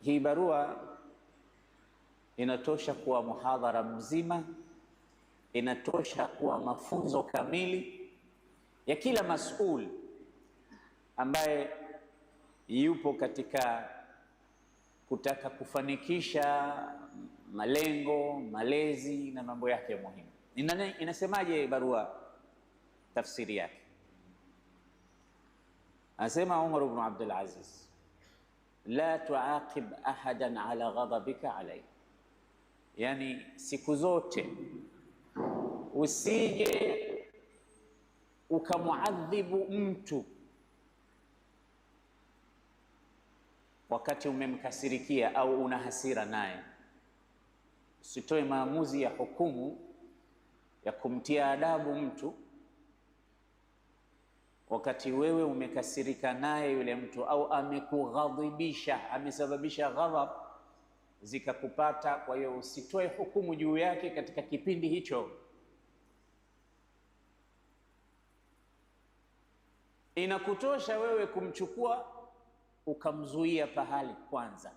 Hii barua inatosha kuwa muhadhara mzima, inatosha kuwa mafunzo kamili ya kila mas'ul ambaye yupo katika kutaka kufanikisha malengo, malezi na mambo yake muhimu. Inasemaje barua? Tafsiri yake anasema Umar ibn Abdul Aziz, la tuaqib ahadan ala ghadabika alayhi, yani siku zote usije ukamuadhibu mtu wakati umemkasirikia au una hasira naye. Usitoe maamuzi ya hukumu ya kumtia adabu mtu wakati wewe umekasirika naye yule mtu, au amekughadhibisha, amesababisha ghadhab zikakupata. Kwa hiyo usitoe hukumu juu yake katika kipindi hicho. Inakutosha wewe kumchukua ukamzuia pahali kwanza,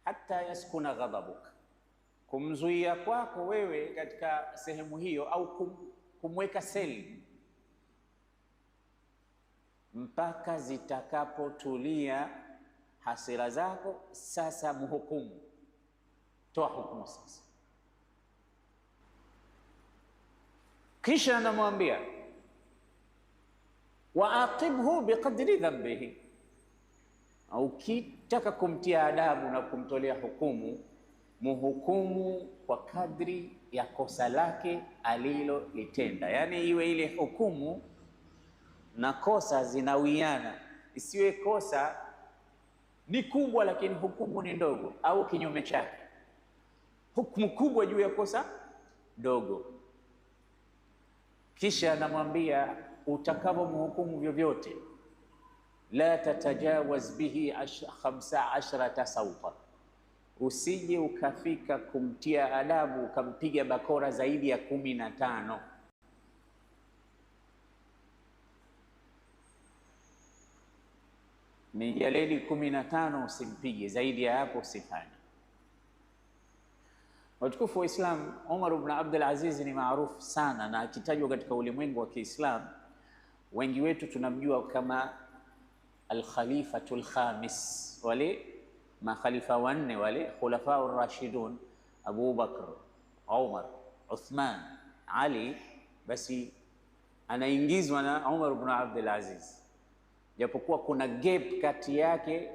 hata yaskuna ghadhabuka, kumzuia kwako wewe katika sehemu hiyo, au kumweka seli mpaka zitakapotulia hasira zako. Sasa mhukumu, toa hukumu sasa. Kisha anamwambia waaqibhu biqadri dhanbihi, au ukitaka kumtia adabu na kumtolea hukumu, muhukumu kwa kadri ya kosa lake alilolitenda. Yani iwe ile hukumu na kosa zinawiana, isiwe kosa ni kubwa lakini hukumu ni ndogo, au kinyume chake, hukumu kubwa juu ya kosa dogo. Kisha anamwambia utakavomhukumu vyovyote, la tatajawaz bihi 15 sauta, usije ukafika kumtia adabu ukampiga bakora zaidi ya 15. Mijaledi 15 usimpige, zaidi ya hapo usifanye. Watukufu wa Islam, Umar ibn Abdul Aziz ni maarufu sana, na akitajwa katika ulimwengu wa Kiislamu wengi wetu tunamjua kama al-Khalifatul Khamis, wale makhalifa wanne wale khulafaur rashidun, Abu Bakr, Umar, Uthman, Ali. Basi anaingizwa na Umar ibn Abdul Aziz, japokuwa kuna gap kati yake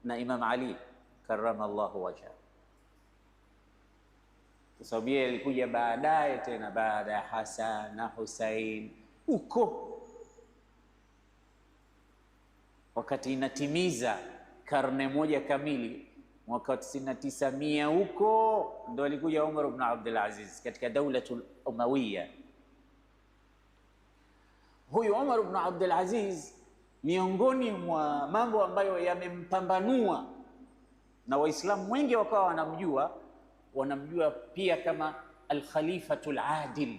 na Imam Ali karramallahu wajha, kwa sababu yeye alikuja baadaye, tena baada ya Hasan na Hussein huko, wakati inatimiza karne moja kamili, mwaka 99 huko ndo alikuja Umar ibn Abdul Aziz katika Daulatul Umawiya. Huyu Umar ibn Abdul Aziz, miongoni mwa mambo ambayo yamempambanua na Waislamu wengi wakawa wanamjua pia kama al-Khalifatul Adil,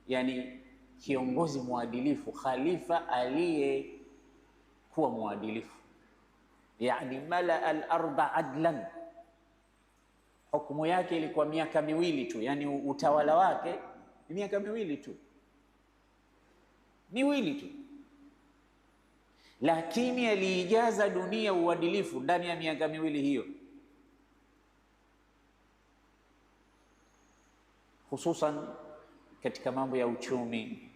yani kiongozi mwadilifu, khalifa aliyekuwa mwadilifu, yani mala al-ardha adlan. Hukumu yake ilikuwa miaka miwili tu, yani utawala wake ni miaka miwili tu, lakini aliijaza dunia uadilifu ndani ya miaka miwili hiyo, hususan katika mambo ya uchumi.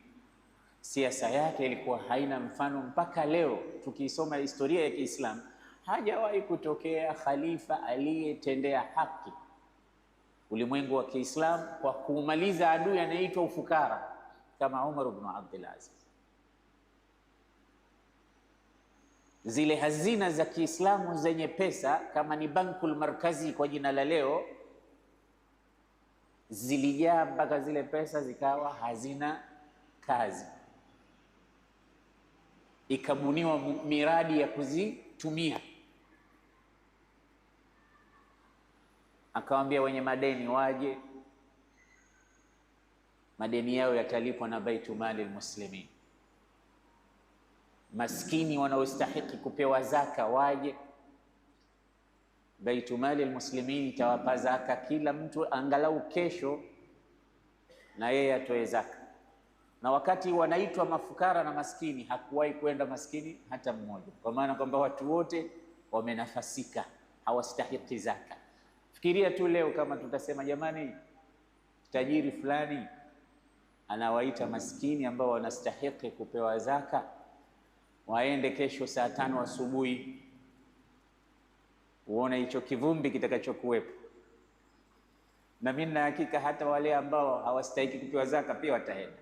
Siasa yake ilikuwa haina mfano mpaka leo. Tukisoma historia ya Kiislamu, hajawahi kutokea khalifa aliyetendea haki ulimwengu wa Kiislamu kwa kumaliza adui anaitwa ufukara kama Umar ibn Abdul Aziz. Zile hazina za Kiislamu zenye pesa kama ni Bankul Markazi kwa jina la leo, zilijaa mpaka zile pesa zikawa hazina kazi, ikabuniwa miradi ya kuzitumia. Akawambia wenye madeni waje, madeni yao yatalipwa na Baitul Mali Muslimin. Maskini wanaostahiki kupewa zaka waje, Baitumali almuslimin itawapa zaka kila mtu angalau kesho na yeye atoe zaka. Na wakati wanaitwa mafukara na maskini, hakuwahi kwenda maskini hata mmoja, kwa maana kwamba watu wote wamenafasika, hawastahiki zaka. Fikiria tu leo kama tutasema jamani, tajiri fulani anawaita maskini ambao wanastahiki kupewa zaka, waende kesho saa 5 asubuhi, uone hicho kivumbi kitakachokuwepo. Na mimi na hakika hata wale ambao hawastahiki kupewa zaka pia wataenda.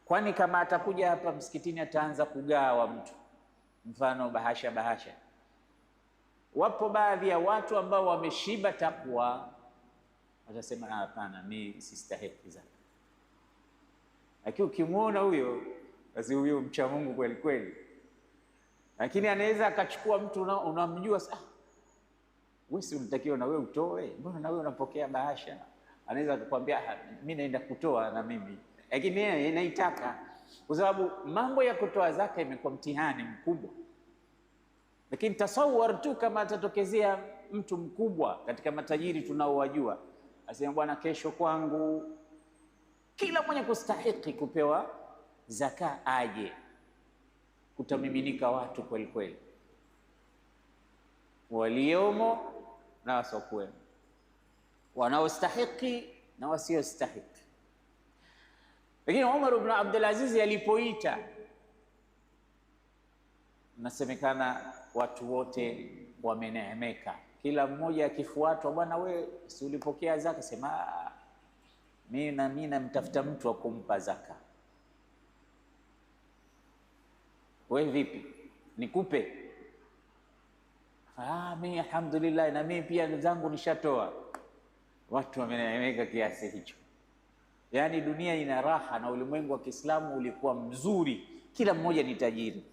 Kwani kama atakuja hapa msikitini ataanza kugawa mtu, mfano bahasha bahasha, wapo baadhi ya watu ambao wameshiba takwa, watasema hapana, mimi sistahiki zaka. Lakini ukimwona huyo, basi huyo mcha Mungu kweli kweli. Lakini anaweza akachukua mtu unamjua, wewe si unatakiwa na wewe utoe, mbona na wewe unapokea bahasha? Anaweza kukwambia mimi naenda kutoa na mimi, lakini yeye anaitaka, kwa sababu mambo ya kutoa zaka imekuwa mtihani mkubwa. Lakini tasawwar tu kama atatokezea mtu mkubwa katika matajiri tunaowajua, asema bwana, kesho kwangu kila mwenye kustahiki kupewa zaka aje, kutamiminika watu kweli kweli, waliomo na wasiokuwemo, wanaostahiki na wasiostahiki. Lakini Umar ibn Abdul Aziz alipoita, nasemekana watu wote wameneemeka, kila mmoja akifuatwa, bwana wewe si ulipokea zaka? Sema mimi namtafuta mtu wa kumpa zaka. Wewe vipi, nikupe? Mimi alhamdulillah, na mimi pia zangu nishatoa. Watu wameneemeka kiasi hicho. Yaani dunia ina raha na ulimwengu wa Kiislamu ulikuwa mzuri, kila mmoja ni tajiri.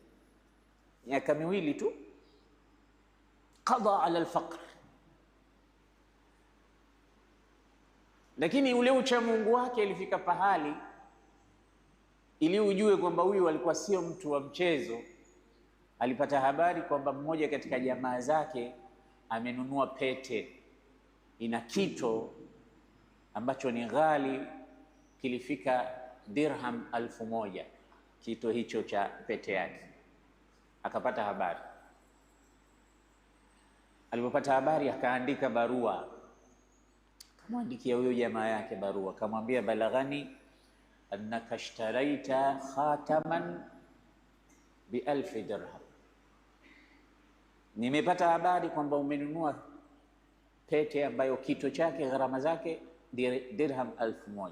Miaka miwili tu qada ala alfaqr. Lakini ule ucha Mungu wake ilifika pahali ili ujue kwamba huyu alikuwa sio mtu wa mchezo. Alipata habari kwamba mmoja katika jamaa zake amenunua pete ina kito ambacho ni ghali, kilifika dirham 1000, kito hicho cha pete yake. Akapata habari. Alipopata habari akaandika barua, akamwandikia huyo jamaa yake barua, akamwambia balaghani annaka ishtaraita khataman bi1000 dirham, nimepata habari kwamba umenunua pete ambayo kito chake gharama zake dirham 1000.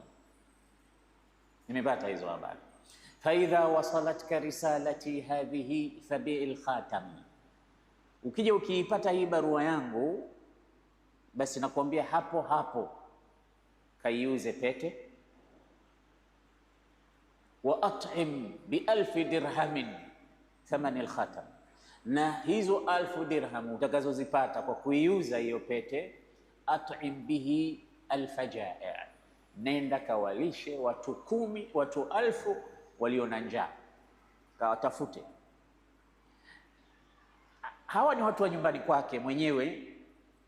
Nimepata hizo habari. Faidha wasalatka risalati hadhihi fabi'il khatam, ukija ukiipata hii barua yangu, basi nakwambia hapo hapo kaiuze pete, wa at'im bi1000 dirhamin thamani al-khatam, na hizo 1000 dirham utakazozipata kwa kuiuza hiyo pete, at'im bihi al-fajaa', nenda kawalishe watu 10, watu 1000 walio na njaa, kawatafute. Hawa ni watu wa nyumbani kwake mwenyewe.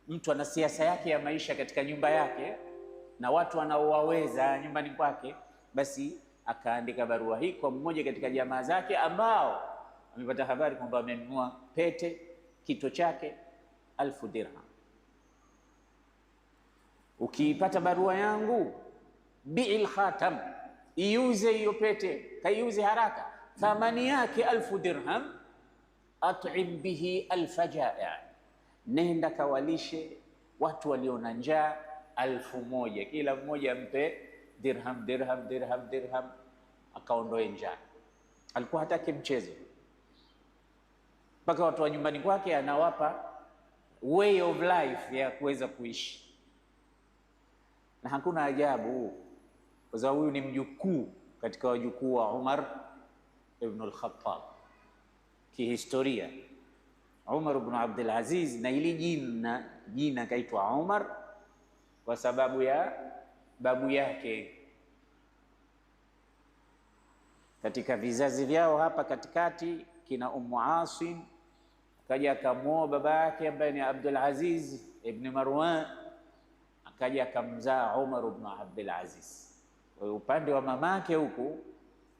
Mtu ana siasa yake ya maisha katika nyumba yake na watu anaowaweza nyumbani kwake, basi akaandika barua hii kwa mmoja katika jamaa zake ambao amepata habari kwamba amenunua pete kito chake 1000 dirham. Ukiipata barua yangu, bi'il khatam, iuze hiyo pete, kaiuze haraka, thamani yake 1000 dirham, at'im bihi al-fajaa', nenda kawalishe watu walio na njaa 1000, kila mmoja mpe dirham dirham dirham dirham, akaondoe njaa. Alikuwa hataki mchezo, mpaka watu wa nyumbani kwake anawapa way of life ya kuweza kuishi. Na hakuna ajabu, kwa sababu huyu ni mjukuu katika wajukuu wa Umar ibn al-Khattab kihistoria. Umar ibn Abdul Aziz, na hili jina kaitwa Umar kwa sababu ya babu yake. Katika vizazi vyao hapa katikati kina Ummu Asim, akaja akamwoa baba yake ambaye ni Abdul Aziz ibn Marwan, akaja akamzaa Umar ibn Abdul Aziz. Kwa hiyo upande wa mamake huku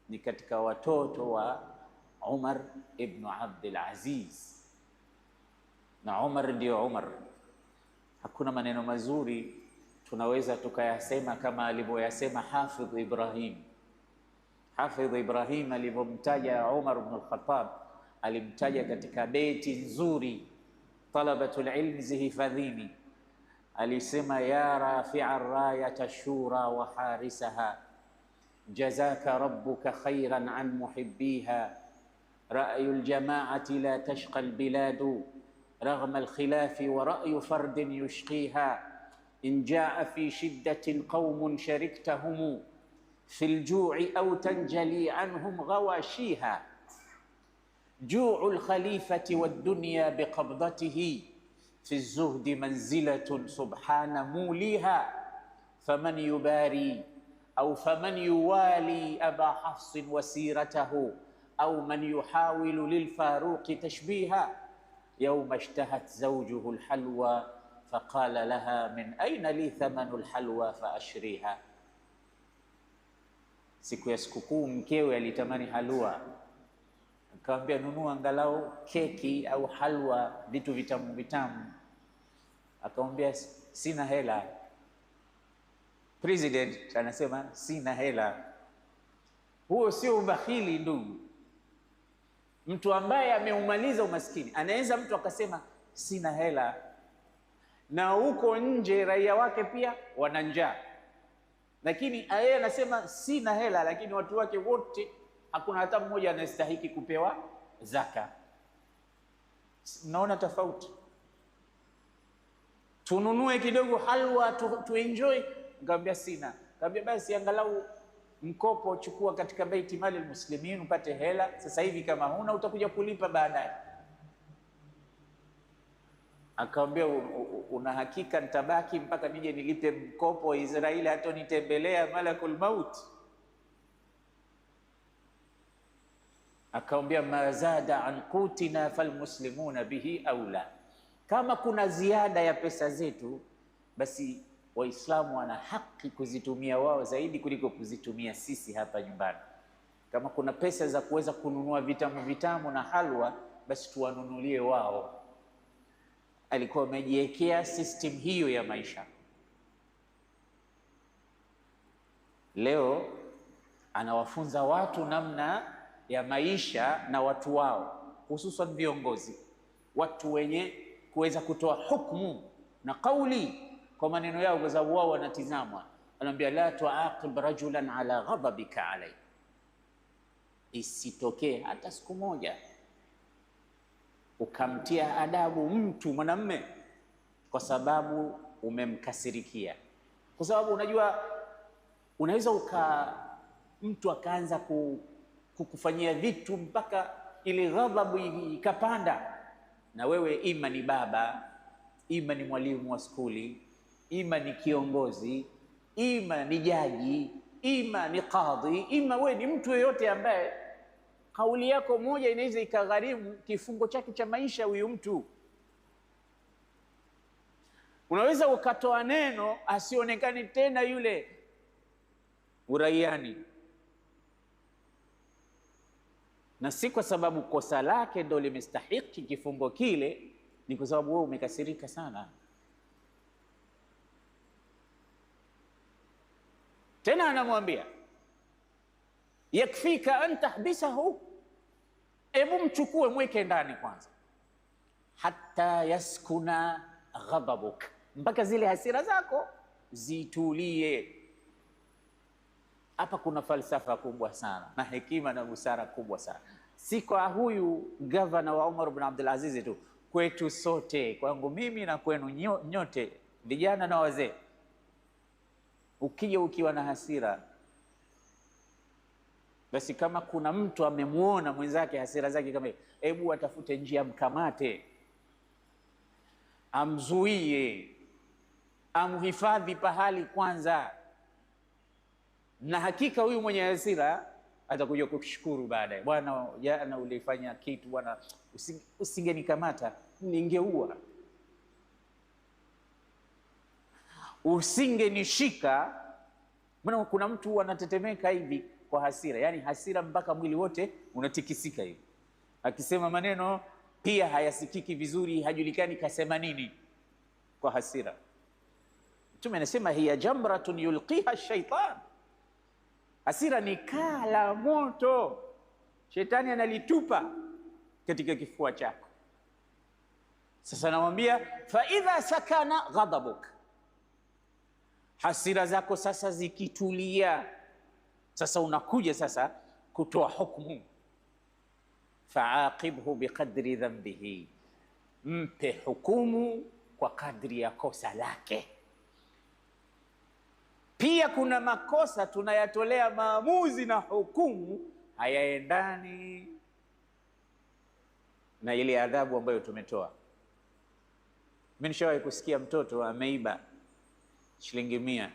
ni katika watoto wa Umar ibn Abdul Aziz, na Umar ndio Umar. Hakuna maneno mazuri tunaweza tukayasema kama alivyoyasema Hafidh Ibrahim. Hafidh Ibrahim alivyomtaja Umar ibn al-Khattab, alimtaja katika beti nzuri, talabatul ilmi zihifadhini. Alisema, ya rafi'a rayata shura wa harisaha, jazaka rabbuka khairan an muhibbiha, ra'yul jama'ati la tashqa al-biladu رغم الخلاف ورأي فرد يشقيها، إن جاء في شدة قوم شركتهم في الجوع أو تنجلي عنهم غواشيها، جوع الخليفة والدنيا بقبضته في الزهد منزلة سبحان موليها، فمن يباري أو فمن يوالي أبا حفص وسيرته، أو من يحاول للفاروق تشبيها، يوم اشتهت زوجه الحلوى فقال لها من أين لي ثمن الحلوى فأشريها. Siku ya sikukuu mkewe alitamani halwa, akamwambia nunua angalau keki au halwa, vitu vitamu vitamu. Akamwambia sina hela. President anasema sina hela. Huo sio ubakhili ndugu. Mtu ambaye ameumaliza umaskini, anaweza mtu akasema sina hela, na huko nje raia wake pia wana njaa, lakini yeye anasema sina hela, lakini watu wake wote hakuna hata mmoja anastahiki kupewa zaka. Mnaona tofauti? Tununue kidogo halwa tuenjoy, ngambia sina. Ngambia basi angalau mkopo chukua katika Baiti Mali al-Muslimin upate hela sasa hivi, kama huna utakuja kulipa baadaye. Akamwambia una hakika nitabaki mpaka nije nilipe mkopo wa Israeli hata nitembelea malakul maut? Akamwambia mazada an qutina falmuslimuna bihi aula, kama kuna ziada ya pesa zetu basi Waislamu wana haki kuzitumia wao zaidi kuliko kuzitumia sisi hapa nyumbani. Kama kuna pesa za kuweza kununua vitamu vitamu na halwa, basi tuwanunulie wao. Alikuwa amejiwekea system hiyo ya maisha. Leo anawafunza watu namna ya maisha na watu wao, hususan viongozi, watu wenye kuweza kutoa hukumu na kauli kwa maneno yao, kwa sababu wao wanatizamwa. Anamwambia la tuaqib rajulan ala ghadabika alayhi, isitokee hata siku moja ukamtia adabu mtu mwanamme kwa sababu umemkasirikia. Kwa sababu unajua unaweza mtu akaanza kukufanyia vitu mpaka ile ghadhabu ikapanda, na wewe ima ni baba, ima ni mwalimu wa skuli, ima ni kiongozi, ima ni jaji, ima ni kadhi, ima wewe ni mtu yeyote ambaye kauli yako moja inaweza ikagharimu kifungo chake cha maisha. Huyu mtu unaweza ukatoa neno asionekane tena yule uraiani, na si kwa sababu kosa lake ndo limestahiki kifungo kile, ni kwa sababu wewe umekasirika sana. Tena anamwambia yakfika an tahbisahu, ebu mchukue mweke ndani kwanza, hatta yaskuna ghadabuk, mpaka zile hasira zako zitulie. Hapa kuna falsafa kubwa sana na hekima na busara kubwa sana, si kwa huyu gavana wa Umar ibn Abdul Aziz tu, kwetu sote, kwangu mimi na kwenu nyote, vijana na wazee. Ukija ukiwa na hasira, basi kama kuna mtu amemuona mwenzake hasira zake kama, hebu atafute njia, mkamate, amzuie, amhifadhi pahali kwanza. Na hakika huyu mwenye hasira atakuja kukushukuru baadaye, bwana, jana ulifanya kitu bwana, usingenikamata ningeua, usingenishika. Maana kuna mtu anatetemeka hivi kwa hasira, yani hasira mpaka mwili wote unatikisika hivi, akisema maneno pia hayasikiki vizuri, hajulikani kasema nini kwa hasira. Mtume anasema hiya jamratun yulqiha shaitan, hasira ni kaa la moto, shetani analitupa katika kifua chako. Sasa namwambia fa idha sakana ghadabuk, hasira zako sasa zikitulia, sasa unakuja sasa kutoa hukumu. Faaqibhu biqadri dhanbihi, mpe hukumu kwa kadri ya kosa lake. Pia kuna makosa tunayatolea maamuzi na hukumu hayaendani na ile adhabu ambayo tumetoa. Mimi nishawahi kusikia mtoto ameiba shilingi 100,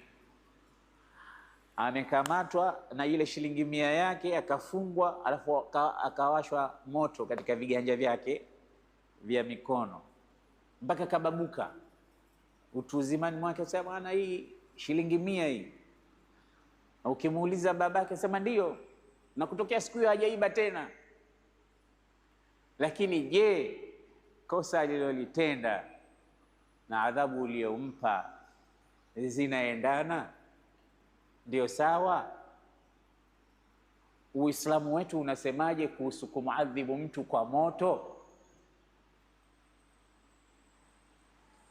amekamatwa na ile shilingi 100 yake, akafungwa, alafu akawashwa moto katika viganja vyake vya mikono mpaka kababuka. Utu uzimani mwake sema, bwana, hii shilingi 100 hii. Na ukimuuliza babake sema ndio, na kutokea siku hiyo hajaiba tena. Lakini je, kosa alilolitenda na adhabu uliyompa zinaendana? Ndio sawa? Uislamu wetu unasemaje kuhusu kumuadhibu mtu kwa moto?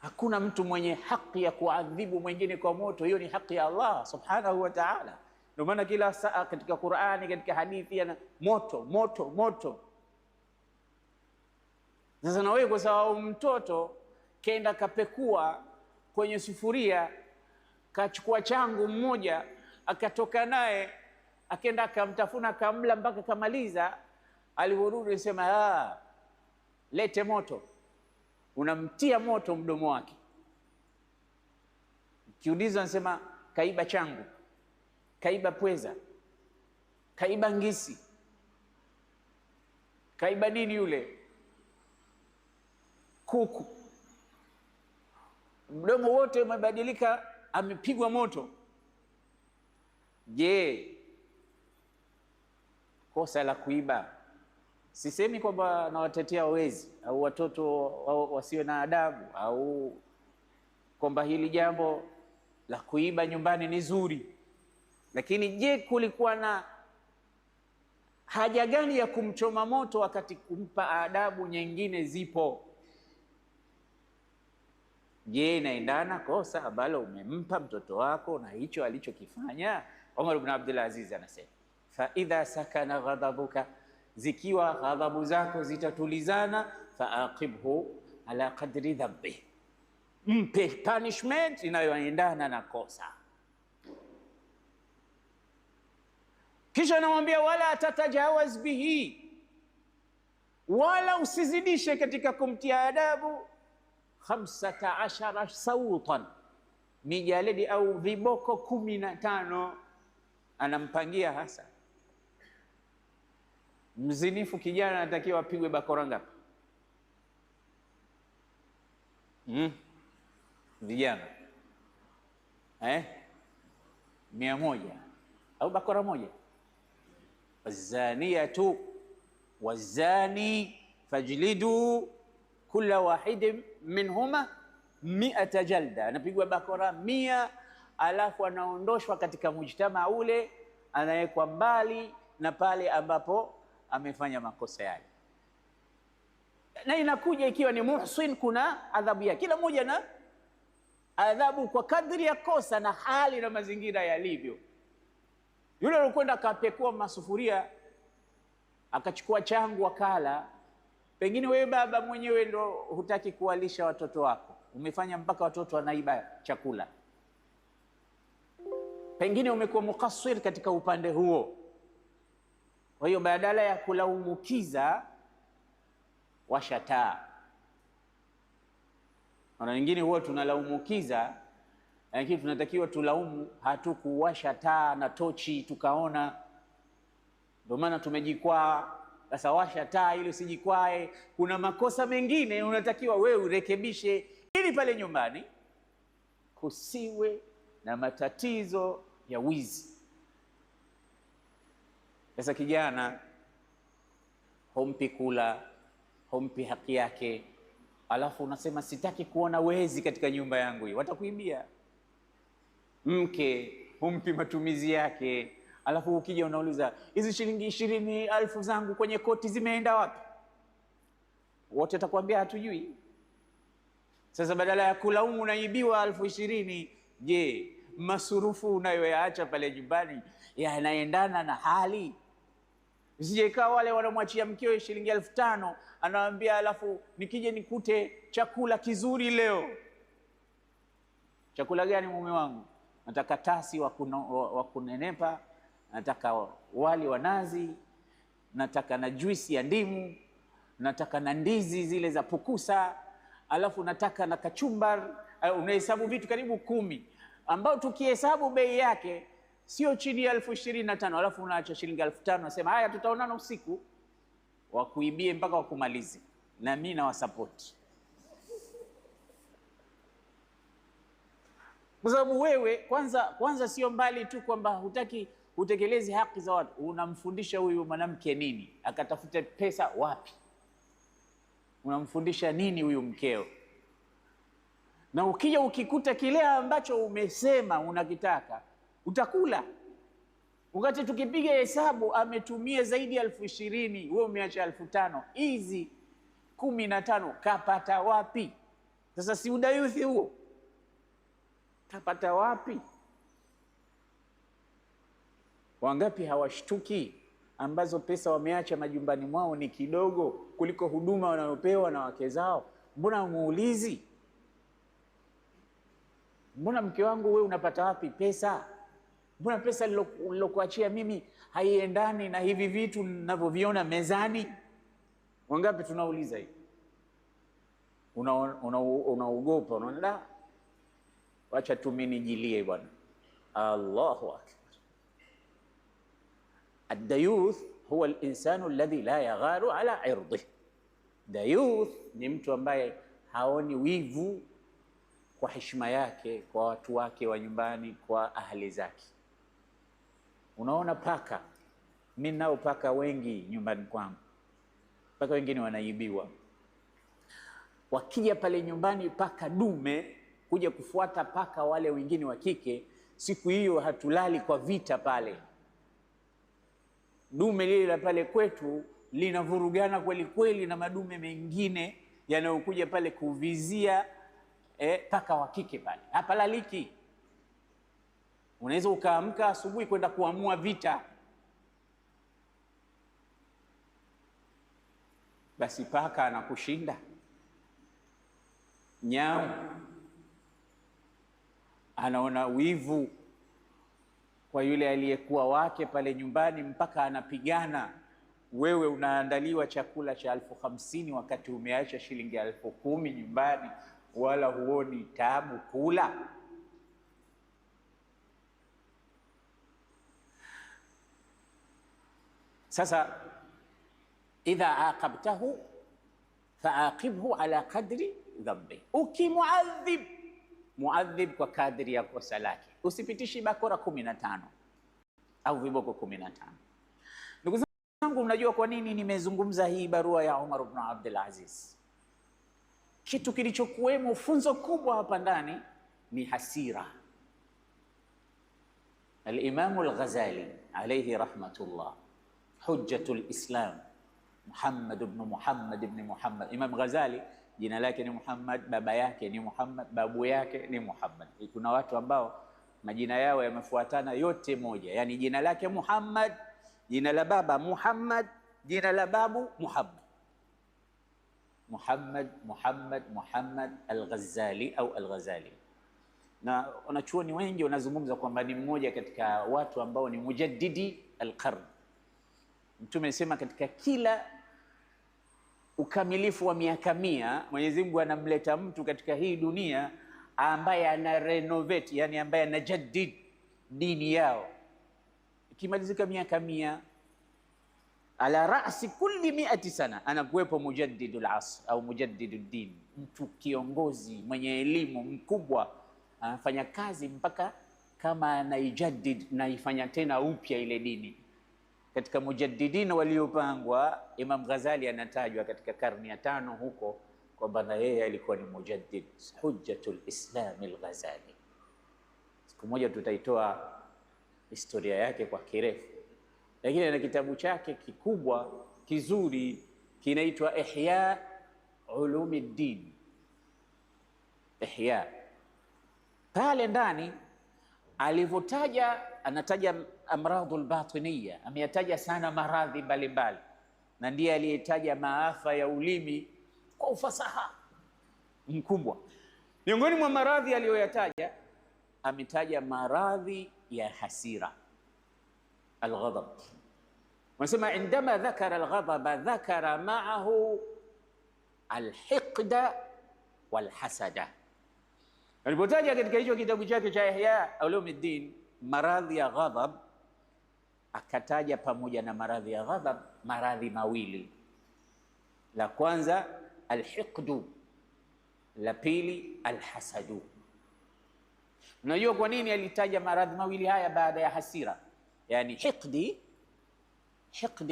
Hakuna mtu mwenye haki ya kuadhibu mwingine kwa moto, hiyo ni haki ya Allah subhanahu wa ta'ala. Ndio maana kila saa katika Qur'ani, katika hadithi yana moto moto moto. Sasa na wewe kwa sababu mtoto kenda kapekua kwenye sufuria, kachukua changu mmoja, akatoka naye akenda akamtafuna, kamla mpaka kamaliza, alivyorudi anasema lete moto, unamtia moto mdomo wake. Kiulizo anasema kaiba changu, kaiba pweza, kaiba ngisi, kaiba nini yule, kuku, mdomo wote umebadilika, amepigwa moto. Je, kosa la kuiba, sisemi kwamba nawatetea wezi au watoto wasio na adabu au kwamba hili jambo la kuiba nyumbani ni zuri, lakini je, kulikuwa na haja gani ya kumchoma moto wakati kumpa adabu nyingine zipo? Je, inaendana kosa ambalo umempa mtoto wako na hicho alichokifanya? Umar ibn Abdul Aziz anasema fa idha sakana ghadabuka, zikiwa ghadhabu zako zitatulizana, faaqibhu ala qadri dhanbi, mpe punishment inayoendana na kosa. Kisha anamwambia wala tatajawaz bihi, wala usizidishe katika kumtia adabu 15 sautan, mijaledi au viboko 15 anampangia hasa. Mzinifu kijana anatakiwa apigwe bakora ngapi? Vijana 100 au bakora 1? Wazaniyatu wazani fajlidu kula wahidin minhuma 100 jalda, anapigwa bakora 100, alafu anaondoshwa katika mujtama ule, anawekwa mbali na pale ambapo amefanya makosa yale. Na inakuja ikiwa ni muhsin, kuna adhabu yake, kila mmoja na adhabu kwa kadri ya kosa na hali na mazingira yalivyo. Yule alikwenda akapekua masufuria, akachukua changu akala, pengine wewe baba mwenyewe ndo hutaki kuwalisha watoto wako, umefanya mpaka watoto wanaiba chakula, pengine umekuwa mukassir katika upande huo. Kwa hiyo badala ya kulaumukiza washataa. Mara nyingine huwa tunalaumukiza, lakini tunatakiwa tulaumu hatukuwasha taa na tochi tukaona. Ndio maana tumejikwaa. Sasa washa taa ili usijikwae. Kuna makosa mengine unatakiwa wewe urekebishe, ili pale nyumbani kusiwe na matatizo ya wizi. Sasa kijana humpi kula, humpi haki yake, alafu unasema sitaki kuona wezi katika nyumba yangu hii, watakuibia. Mke humpi matumizi yake, alafu ukija unauliza hizi shilingi 20,000 zangu kwenye koti zimeenda wapi? Wote atakwambia hatujui. Sasa badala ya kulaumu unaibiwa 20,000, je, masurufu unayoyaacha pale nyumbani yanaendana na hali? Usije ikawa wale wanamwachia mkeo shilingi 5,000 anawaambia alafu nikije nikute chakula kizuri leo. Chakula gani mume wangu? Nataka tasi wa kunenepa, nataka wali wa nazi, nataka na juisi ya ndimu, nataka na ndizi zile za pukusa, alafu nataka na kachumbar. Unahesabu vitu karibu 10 ambao tukihesabu bei yake sio chini ya 25,000, alafu unaacha shilingi 5,000, nasema haya tutaonana usiku. Wakuibie mpaka wakumalize, na mimi na wasupport. Kwa sababu wewe kwanza sio mbali tu kwamba hutaki utekelezi haki za watu, unamfundisha huyu mwanamke nini? Akatafute pesa wapi? Unamfundisha nini huyu mkeo? Na ukija ukikuta kile ambacho umesema unakitaka, utakula. Wakati tukipiga hesabu ametumia zaidi ya 20,000, wewe umeacha 5,000, hizi 15 kapata wapi? Sasa si udayuthi huo? Kapata wapi? Wangapi hawashtuki ambazo pesa wameacha majumbani mwao ni kidogo kuliko huduma wanayopewa na wake zao? Mbona muulizi, mbona mke wangu wewe unapata wapi pesa? Mbona pesa nilokuachia mimi haiendani na hivi vitu ninavyoviona mezani? Wangapi tunauliza hivi? Unaogopa, unaona, wacha tu mimi nijilie bwana. Allahu akbar. Ad-dayuth huwa al-insanu alladhi la yagharu ala irdihi. Dayuth ni mtu ambaye haoni wivu kwa heshima yake, kwa watu wake wa nyumbani, kwa ahli zake. Unaona paka, mimi nao paka wengi nyumbani kwangu, paka wengine wanaibiwa. Wakija pale nyumbani paka dume kuja kufuata paka wale wengine wa kike, siku hiyo hatulali kwa vita pale. Dume lile la pale kwetu linavurugana kweli kweli na madume mengine yanayokuja pale kuvizia paka wa kike pale. Hapa laliki. Unaweza ukaamka asubuhi kwenda kuamua vita. Basi paka anakushinda. Nyau anaona wivu kwa yule aliyekuwa wake pale nyumbani mpaka anapigana. Wewe unaandaliwa chakula cha 50,000 wakati umeacha shilingi 10,000 nyumbani, wala huoni taabu kula. Sasa idha aqabtahu faaqibhu ala qadri dhanbi, muadhib kwa kadri ya kosa lake. Usipitishi bakora 15 au viboko 15. Ndugu zangu, mnajua kwa nini nimezungumza hii barua ya Umar ibn Abdul Aziz? Kitu kilichokuwemo, funzo kubwa hapa ndani ni hasira. Al-Imam al-Ghazali alayhi rahmatullah, hujjatul Islam, Muhammad ibn Muhammad. Imam Ghazali jina lake ni Muhammad, baba yake ni Muhammad, babu yake ni Muhammad. Kuna watu ambao majina yao yamefuatana yote moja, yani jina lake Muhammad, jina la baba Muhammad, jina la babu Muhammad. Muhammad al-Ghazali au al-Ghazali. Na wanachuoni wengi wanazungumza kwamba ni mmoja katika watu ambao ni mujaddidi al-qarn. Mtume amesema katika kila ukamilifu wa miaka 100 Mwenyezi Mungu anamleta mtu katika hii dunia ambaye ana renovate, yani ambaye anajaddid dini yao. Ikimalizika miaka 100 ala rasi kulli 100 sana anakuwepo mujaddidul asr au mujaddidud din, mtu kiongozi mwenye elimu mkubwa, anafanya kazi mpaka kama anaijaddid, naifanya tena upya ile dini. Katika mujaddidin waliopangwa, Imam Ghazali anatajwa katika karne ya 5 huko kwamba na yeye alikuwa ni mujaddid, hujjatul islam al-Ghazali. Siku moja tutaitoa historia yake kwa kirefu, lakini ana kitabu chake kikubwa kizuri kinaitwa Ihya Ulumuddin. Ihya, pale ndani alivyotaja, anataja amradhul batiniya, ameyataja sana maradhi mbalimbali, na ndiye aliyetaja maafa ya ulimi kwa ufasaha mkubwa. Miongoni mwa maradhi aliyoyataja, ametaja maradhi ya hasira, alghadab. Wanasema indama dhakara alghadaba dhakara ma'ahu alhiqda walhasada. Alipotaja katika hicho kitabu chake cha Ihya Ulumuddin maradhi ya ghadab, akataja pamoja na maradhi ya ghadab maradhi mawili. La kwanza alhiqdu, la pili alhasadu. Unajua kwa nini alitaja maradhi mawili haya baada ya hasira? Yani hiqdi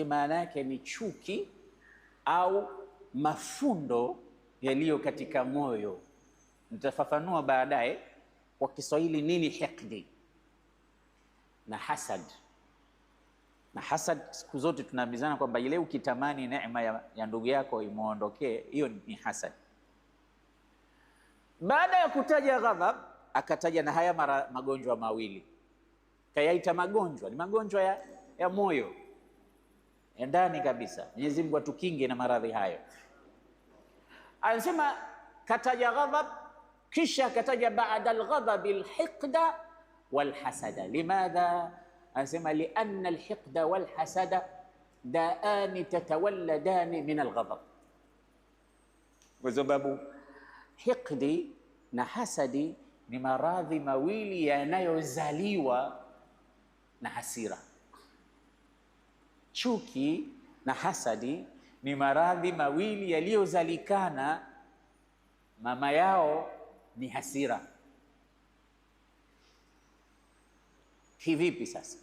maana yake ni chuki au mafundo yaliyo katika moyo. Nitafafanua baadaye kwa Kiswahili nini hiqdi na hasad. Na hasad, siku zote tunaambizana kwamba ile ukitamani neema ya ndugu yako imuondokee, hiyo ni hasad. Baada ya kutaja ghadhab, akataja na haya magonjwa mawili, kayaita magonjwa, ni magonjwa ya moyo ya ndani kabisa. Mwenyezi Mungu atukinge na maradhi hayo. Anasema kataja ghadhab, kisha kataja baada alghadhabi alhiqda walhasada. Limadha? Anasema lianna alhiqda walhasada daani tatawalladani min alghadab, kwa sababu hiqdi na hasadi ni maradhi mawili yanayozaliwa na hasira. Chuki na hasadi ni maradhi mawili yaliyozalikana, mama yao ni hasira. Kivipi sasa?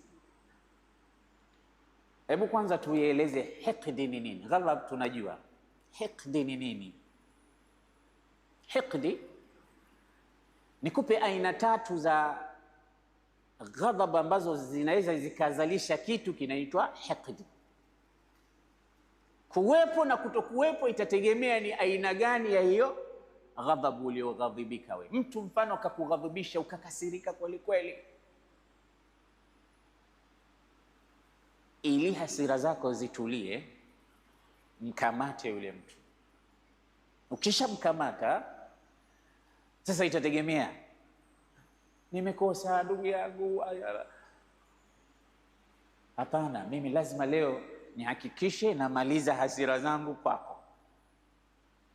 Hebu kwanza tuieleze hiqdi ni nini. Ghadhab tunajua, hiqdi ni nini? Hiqdi, nikupe aina 3 za ghadhab ambazo zinaweza zikazalisha kitu kinaitwa hiqdi. Kuwepo na kutokuwepo itategemea ni aina gani ya hiyo ghadhabu ulioghadhibika wewe. Mtu mfano akakughadhibisha ukakasirika kweli kweli, ili hasira zako zitulie, mkamate yule mtu. Ukishamkamata sasa, itategemea nimekosa ndugu yangu, hapana, mimi lazima leo nihakikishe namaliza hasira zangu kwako,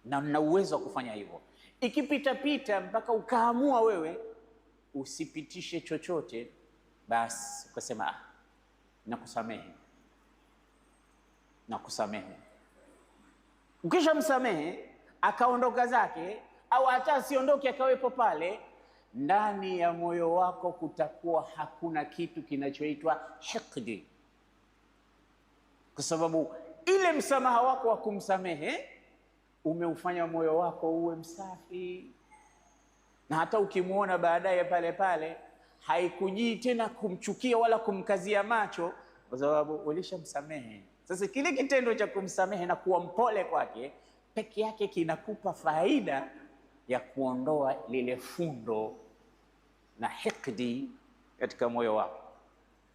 na nina uwezo wa kufanya hivyo. Ikipita pita mpaka ukaamua wewe usipitishe chochote, basi ukasema nakusamehe. Ukisha msamehe akaondoka zake, au hata asiondoke akawepo pale, ndani ya moyo wako kutakuwa hakuna kitu kinachoitwa hiqdi, kwa sababu ile msamaha wako wa kumsamehe umeufanya moyo wako uwe msafi, na hata ukimwona baadaye pale pale haikujii tena kumchukia wala kumkazia macho, kwa sababu ulishamsamehe. Sasa kile kitendo cha kumsamehe na kuwa mpole kwake peke yake kinakupa faida ya kuondoa lile fundo na hiqdi katika moyo wako.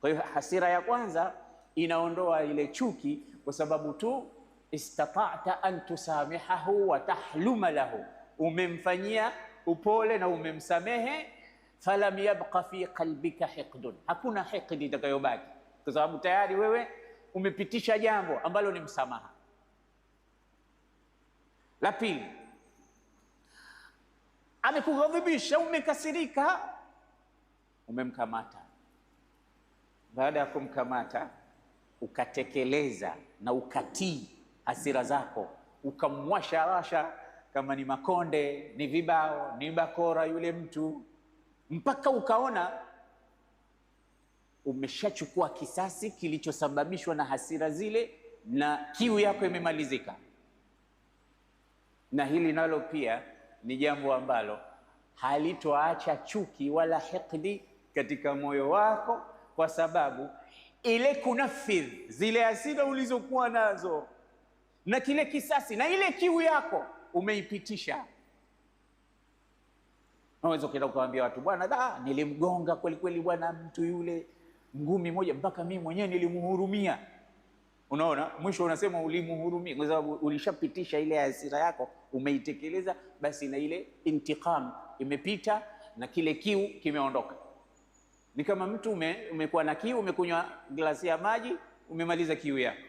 Kwa hiyo hasira ya kwanza inaondoa ile chuki, kwa sababu tu istata'ta an tusamihahu wa tahluma lahu, umemfanyia upole na umemsamehe, falam yabqa fi qalbika hiqdun, hakuna hiqdi itakayobaki, kwa sababu tayari wewe umepitisha jambo ambalo ni msamaha. La pili, amekughadhibisha, umekasirika, umemkamata. Baada ya kumkamata ukatekeleza na ukatii hasira zako, ukamwasha kama ni makonde, ni vibao, ni bakora yule mtu, mpaka ukaona umeshachukua kisasi kilichosababishwa na hasira zile na kiu yako imemalizika. Na hili nalo pia ni jambo ambalo halitoacha chuki wala hikdi katika moyo wako, kwa sababu ile kunafidh zile hasira ulizokuwa nazo na kile kisasi na ile kiu yako umeipitisha. Unaweza kwenda kuambia watu, bwana nilimgonga kweli kweli bwana mtu yule ngumi moja mpaka mimi mwenyewe nilimhurumia. Unaona, mwisho unasema ulimhurumia kwa sababu ulishapitisha ile hasira yako, umeitekeleza, basi na ile intiqam imepita na kile kiu kimeondoka. Ni kama mtu umekuwa na kiu, umekunywa glasi ya maji, umemaliza kiu yako.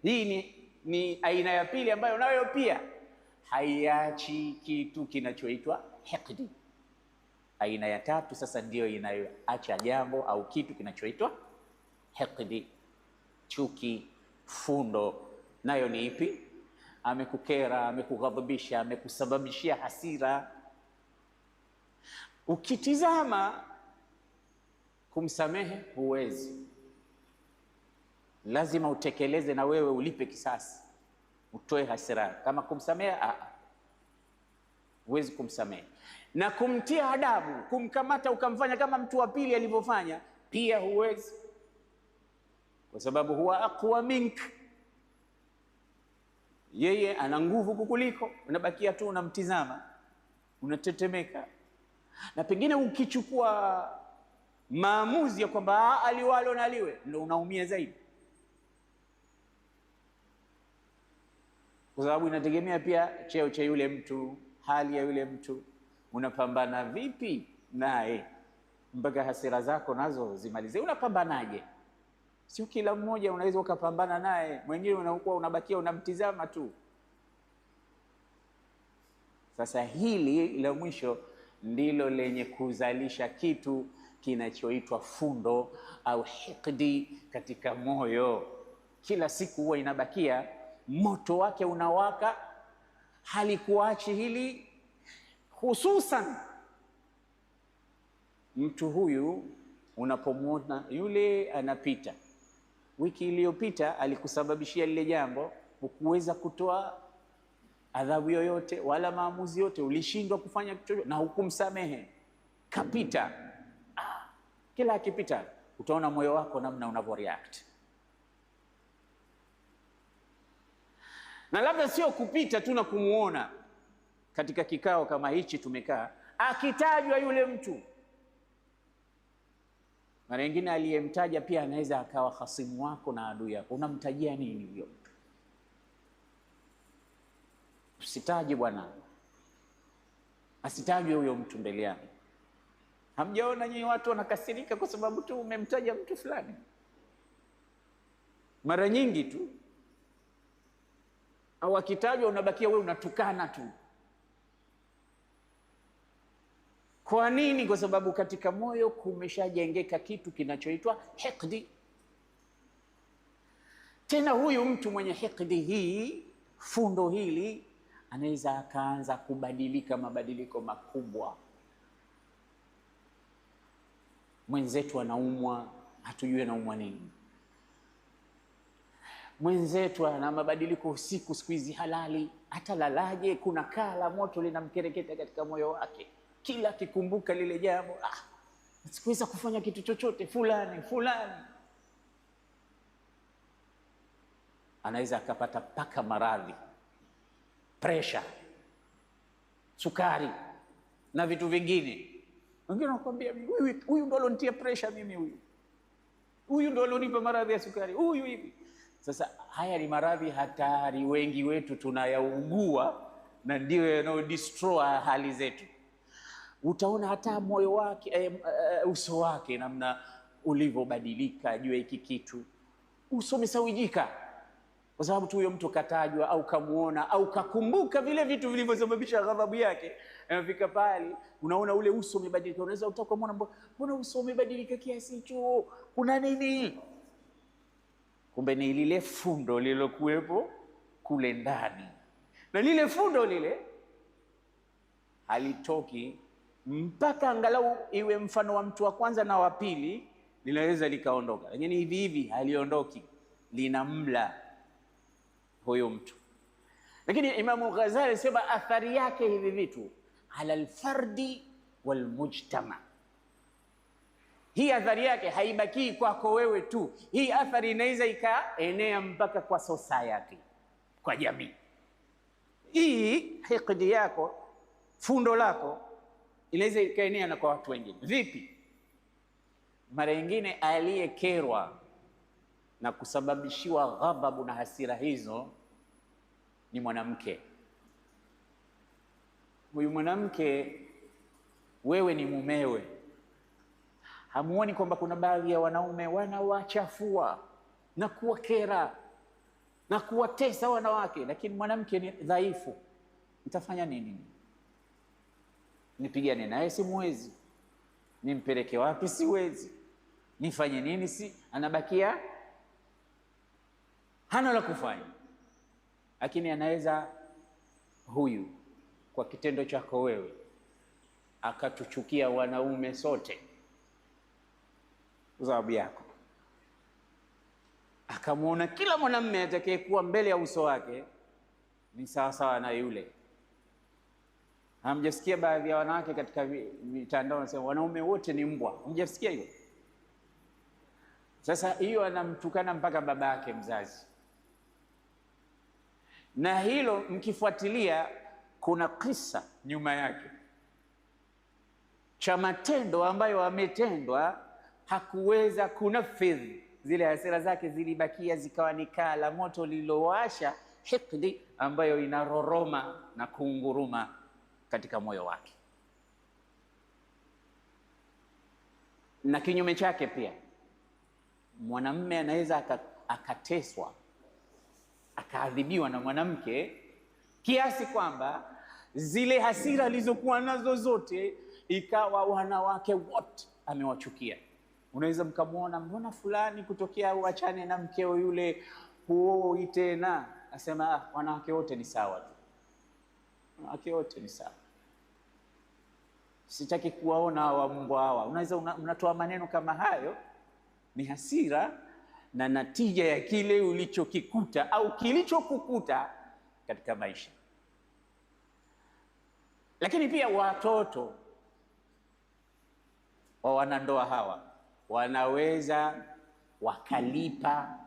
Hii ni aina ya pili ambayo nayo pia haiachi kitu kinachoitwa hikdi. Aina ya tatu sasa ndiyo inayoacha jambo au kitu kinachoitwa hikdi, chuki, fundo. Nayo ni ipi? Amekukera, amekughadhibisha, amekusababishia hasira. Ukitizama kumsamehe huwezi, lazima utekeleze na wewe ulipe kisasi, utoe hasira. Kama kumsamehe huwezi kumsamehe. Na kumtia adabu, kumkamata ukamfanya kama mtu wa pili alivyofanya, pia huwezi, kwa sababu huwa aqwa mink, yeye ana nguvu kukuliko. Unabakia tu unamtizama, unatetemeka. Na pengine ukichukua maamuzi ya kwamba aliwalo na aliwe, ndio unaumia zaidi, kwa sababu inategemea pia cheo cha yule mtu, hali ya yule mtu, unapambana vipi naye mpaka hasira zako nazo zimalize. Unapambanaje? Sio kila mmoja unaweza ukapambana naye, mwingine unakuwa unabakia unamtizama tu. Sasa hili la mwisho ndilo lenye kuzalisha kitu kinachoitwa fundo au hikdi katika moyo. Kila siku huwa inabakia moto wake unawaka, halikuachi hili. Hususan mtu huyu unapomwona yule anapita, wiki iliyopita alikusababishia lile jambo, hukuweza kutoa adhabu yoyote wala maamuzi yote, ulishindwa kufanya kitu chochote na hukumsamehe, kapita. Kila akipita utaona moyo wako namna unavyo react. Na labda sio kupita tu na kumuona katika kikao kama hichi tumekaa, akitajwa yule mtu, mara nyingine aliyemtaja pia anaweza akawa hasimu wako na adui yako. Unamtajia nini huyo mtu? Usitaje bwana, asitajwe huyo mtu mbele yangu. Hamjaona nyinyi watu wanakasirika kwa sababu tu umemtaja mtu fulani? Mara nyingi tu, au akitajwa unabakia wewe unatukana tu. Kwa nini? Kwa sababu katika moyo kumeshajengeka kitu kinachoitwa hikdi. Tena huyu mtu mwenye hikdi hii, fundo hili, anaweza akaanza kubadilika mabadiliko makubwa. Mwenzetu anaumwa, hatujui anaumwa nini. Mwenzetu ana mabadiliko usiku, siku hizi halali, hata lalaje, kuna kala moto linamkereketa katika moyo wake. Kila akikumbuka lile jambo, sikuweza kufanya kitu chochote, fulani. Anaweza akapata paka maradhi, pressure, sukari na vitu vingine. Wengine wanakuambia huyu ndo alonitia pressure mimi, huyu ndo alonipa maradhi ya sukari, huyu hivi. Sasa haya ni maradhi hatari, wengi wetu tunayaugua na ndio yanayodestroy hali zetu. Utaona hata moyo wake, uso wake namna ulivyobadilika juu ya hiki kitu. Uso umesawijika kwa sababu tu huyo mtu katajwa au kamuona au kakumbuka vile vitu vilivyosababisha ghadhabu yake. Anafika pale unaona ule uso umebadilika, unaweza utakamwona, mbona uso umebadilika kiasi hicho? Kuna nini? kumbe ni lile fundo lilokuwepo kule ndani, na lile fundo lile halitoki mpaka angalau iwe mfano wa mtu wa kwanza na wa pili, linaweza likaondoka, lakini hivi hivi haliondoki, linamla huyo mtu. Lakini Imamu Ghazali alisema athari yake hivi vitu ala alfardi walmujtama. Hii athari yake haibaki kwako wewe tu, hii athari inaweza ikaenea mpaka kwa society, kwa jamii. Hii hikdi yako, fundo lako, inaweza ikaenea na kwa watu wengine. Vipi? Mara nyingine aliyekerwa na kusababishiwa ghadhabu na hasira hizo ni mwanamke. Huyu mwanamke, wewe ni mumewe, hamuoni kwamba kuna baadhi ya wanaume wanawachafua na kuwakera na kuwatesa wanawake, lakini mwanamke ni dhaifu. Nitafanya nini? Nipigane naye? Simuwezi. Nimpeleke wapi? Siwezi. Nifanye nini? Anabakia hana la kufanya. Lakini anaweza huyu, kwa kitendo chako wewe, akatuchukia wanaume sote kwa sababu yako, akamwona kila mwanamume atakayekuwa mbele ya uso wake ni sawa sawa na yule. Hamjasikia baadhi ya wanawake katika mitandao wanasema wanaume wote ni mbwa? Hamjasikia hiyo? Sasa hiyo anamtukana mpaka baba yake mzazi, na hilo mkifuatilia kuna kisa nyuma yake cha matendo ambayo ametendwa, hakuweza kunafidhi zile hasira zake, zilibakia zikawa ni kaa la moto lililowasha hikdi ambayo inaroroma na kuunguruma katika moyo wake. Na kinyume chake pia, mwanamume anaweza akateswa, akaadhibiwa na mwanamke kiasi kwamba zile hasira alizokuwa nazo zote ikawa wanawake wote amewachukia. Unaweza mkamwona, mbona fulani kutokea uachane na mkeo yule, huoi tena, asema wanawake wote ni sawa tu, wanawake wote ni sawa, sitaki kuwaona wa mbwa hawa. Unaweza unatoa maneno kama hayo, ni hasira na natija ya kile ulichokikuta au kilichokukuta katika maisha. Lakini pia watoto wa wanandoa hawa wanaweza wakalipa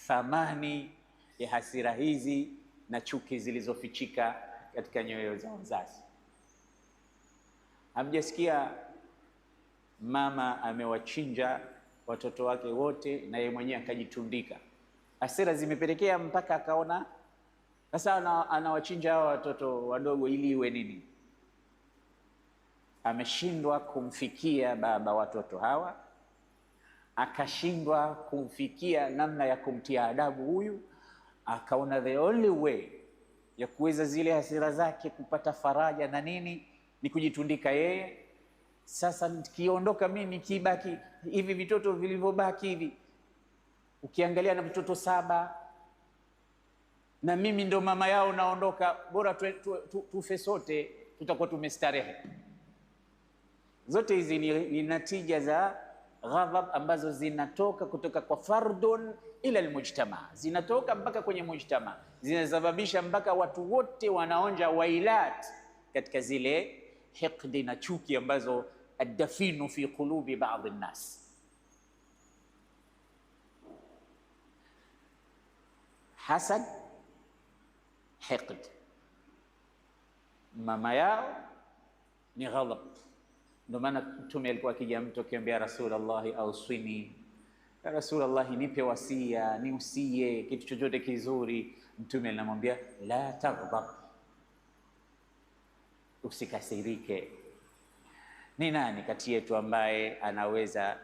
thamani ya hasira hizi na chuki zilizofichika katika nyoyo za wazazi. Hamjasikia mama amewachinja watoto wake wote na yeye mwenyewe akajitundika? Hasira zimepelekea mpaka akaona sasa anawachinja hawa watoto wadogo ili iwe nini? Ameshindwa kumfikia baba watoto hawa, akashindwa kumfikia namna ya kumtia adabu huyu, akaona the only way ya kuweza zile hasira zake kupata faraja na nini ni kujitundika yeye. Sasa nikiondoka mimi, nikibaki hivi vitoto vilivyobaki hivi, ukiangalia na vitoto 7 na mimi ndo mama yao naondoka, bora tufe sote, tutakuwa tumestarehe. Zote hizi ni natija za ghadhab ambazo zinatoka kutoka kwa fardun ila almujtama, zinatoka mpaka kwenye mujtama, zinasababisha mpaka watu wote wanaonja wailat katika zile hikdi na chuki ambazo addafinu fi qulubi baadhi nnas. Hasad, hiqd, mama yao ni ghadhab. Ndio maana Mtume alikuwa akija mtu akiambia Rasulullah, auswini ya Rasulullah, nipe wasia, niusie kitu chochote kizuri. Mtume anamwambia la taghdab, usikasirike. Ni nani kati yetu ambaye anaweza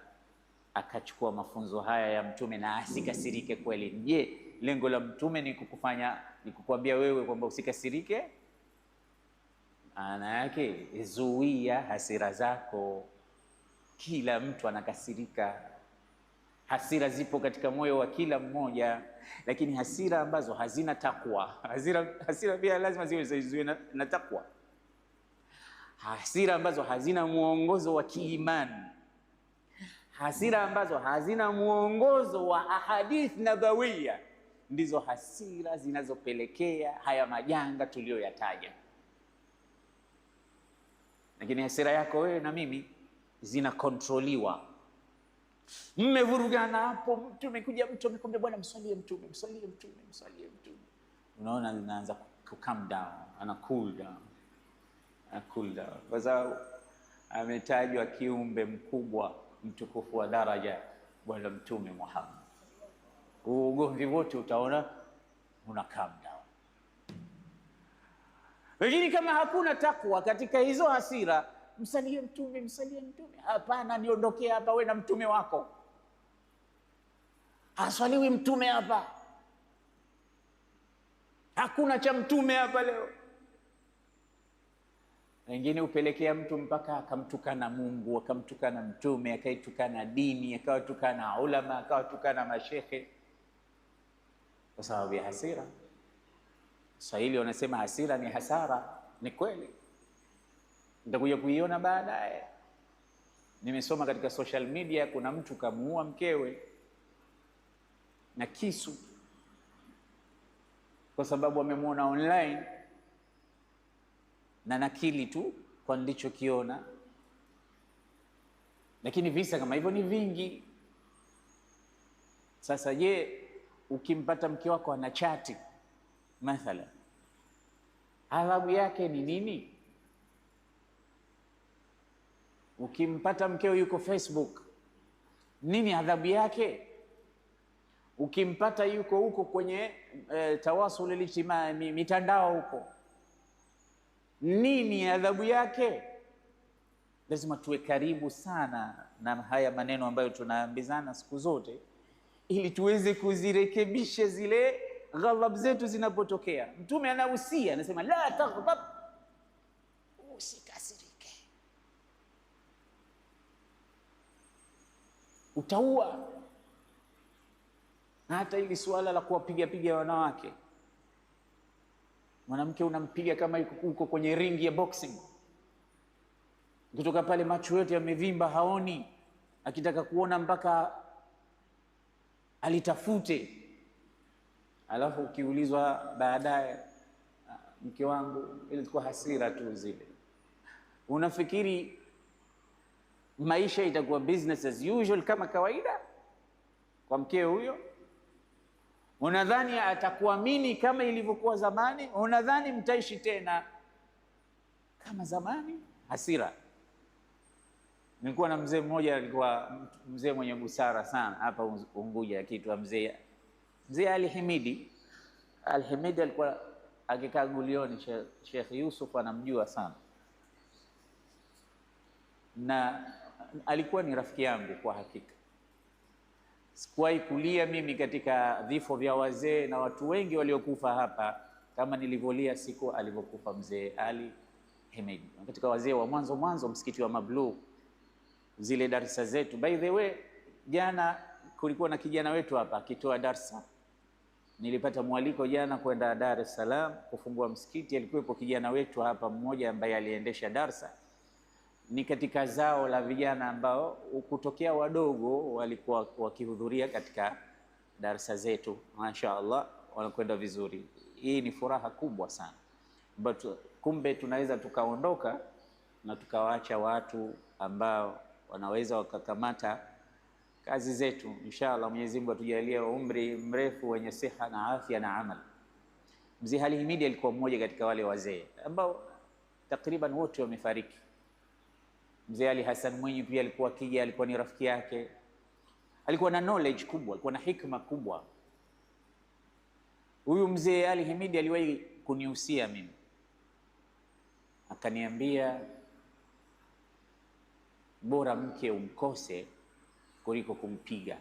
akachukua mafunzo haya ya Mtume na asikasirike kweli? Je, lengo la Mtume ni kukuambia wewe kwamba usikasirike? Maana yake zuia hasira zako. Kila mtu anakasirika, Hasira zipo katika moyo wa kila mmoja, lakini hasira ambazo hazina takwa. Hasira pia lazima ziwe na takwa. Hasira ambazo hazina muongozo wa kiimani, hasira ambazo hazina muongozo wa ahadith nabawiya, ndizo hasira zinazopelekea haya majanga tuliyoyataja. Lakini hasira yako wewe na mimi zinakontroliwa. Mmevurugana hapo, mtu amekuja, mtu amekwambia bwana msalie mtume, msalie mtume, msalie mtume. Unaona zinaanza ku calm down, ana cool down. Cool down. Kwa sababu ametajwa kiumbe mkubwa mtukufu wa daraja bwana Mtume Muhammad. Ugomvi wote utaona una calm down. Lakini kama hakuna takwa katika hizo hasira, msalie mtume, msalie mtume. Hapana, niondokee hapa wewe na mtume wako. Haswaliwi mtume hapa. Hakuna cha mtume hapa leo. Wengine upelekea mtu mpaka akamtukana Mungu, akamtukana mtume, akaitukana dini, akawatukana ulama, akawatukana mashekhe kwa sababu ya hasira. Swahili wanasema hasira ni hasara. Ni kweli, nitakuja kuiona baadaye. Nimesoma katika social media, kuna mtu kamuua mkewe na kisu kwa sababu amemwona online na nakili tu kwa nilichokiona. Lakini visa kama hivyo ni vingi. Sasa je, ukimpata mke wako ana chati mathalan, adhabu yake ni nini? Ukimpata mkeo yuko Facebook, nini adhabu yake? Ukimpata yuko huko kwenye tawasul alijtimai, mitandao huko, nini adhabu yake? Lazima tuwe karibu sana na haya maneno ambayo tunaambizana siku zote, ili tuweze kuzirekebisha zile ghadhab zetu zinapotokea. Mtume anahusia, anasema la taghdab, usikasirike, utaua. Na hata hili suala la kuwapiga wanawake, mwanamke unampiga kama yuko kwenye ringi ya boxing, kutoka pale macho yote yamevimba, haoni, akitaka kuona mpaka alitafute. Alafu ukiulizwa baadaye, mke wangu ilikuwa hasira tu zile. Unafikiri maisha itakuwa business as usual kama kawaida kwa mkeo huyo? Unadhani atakuamini kama ilivyokuwa zamani? Unadhani mtaishi tena kama zamani? Hasira. Nilikuwa na mzee mmoja, alikuwa mzee mwenye busara sana hapa Unguja, akiitwa mzee Ali Himidi. Al-Himidi alikuwa akikaa Gulioni, Sheikh Yusuf anamjua sana, na alikuwa ni rafiki yangu kwa hakika. Sikuwahi kulia mimi katika vifo vya wazee na watu wengi waliokufa hapa kama nilivyolia siku alivyokufa mzee Ali Himidi. Katika wazee wa mwanzo msikiti wa Mablugh, zile darasa zetu. By the way, jana kulikuwa na kijana wetu hapa akitoa darsa. Nilipata mwaliko jana kwenda Dar es Salaam kufungua msikiti. Alikuwepo kijana wetu hapa mmoja ambaye aliendesha darsa. Ni katika zao la vijana ambao kutokea wadogo walikuwa wakihudhuria katika darsa zetu. Mashaallah, wanakwenda vizuri. Hii ni furaha kubwa sana. But kumbe tunaweza tukaondoka na tukawaacha watu ambao wanaweza wakakamata kazi zetu. Inshallah Mwenyezi Mungu atujalie umri mrefu wenye siha na afya na amal. Mzee Ali Himidi alikuwa mmoja katika wale wazee ambao takriban wote wamefariki. Mzee Ali Hassan Mwinyi pia alikuwa kija, alikuwa ni rafiki yake. Alikuwa na knowledge kubwa, alikuwa na hikma kubwa. Huyu mzee Ali Himidi aliwahi kunihusia mimi, akaniambia bora mke umkose kuliko kumpiga.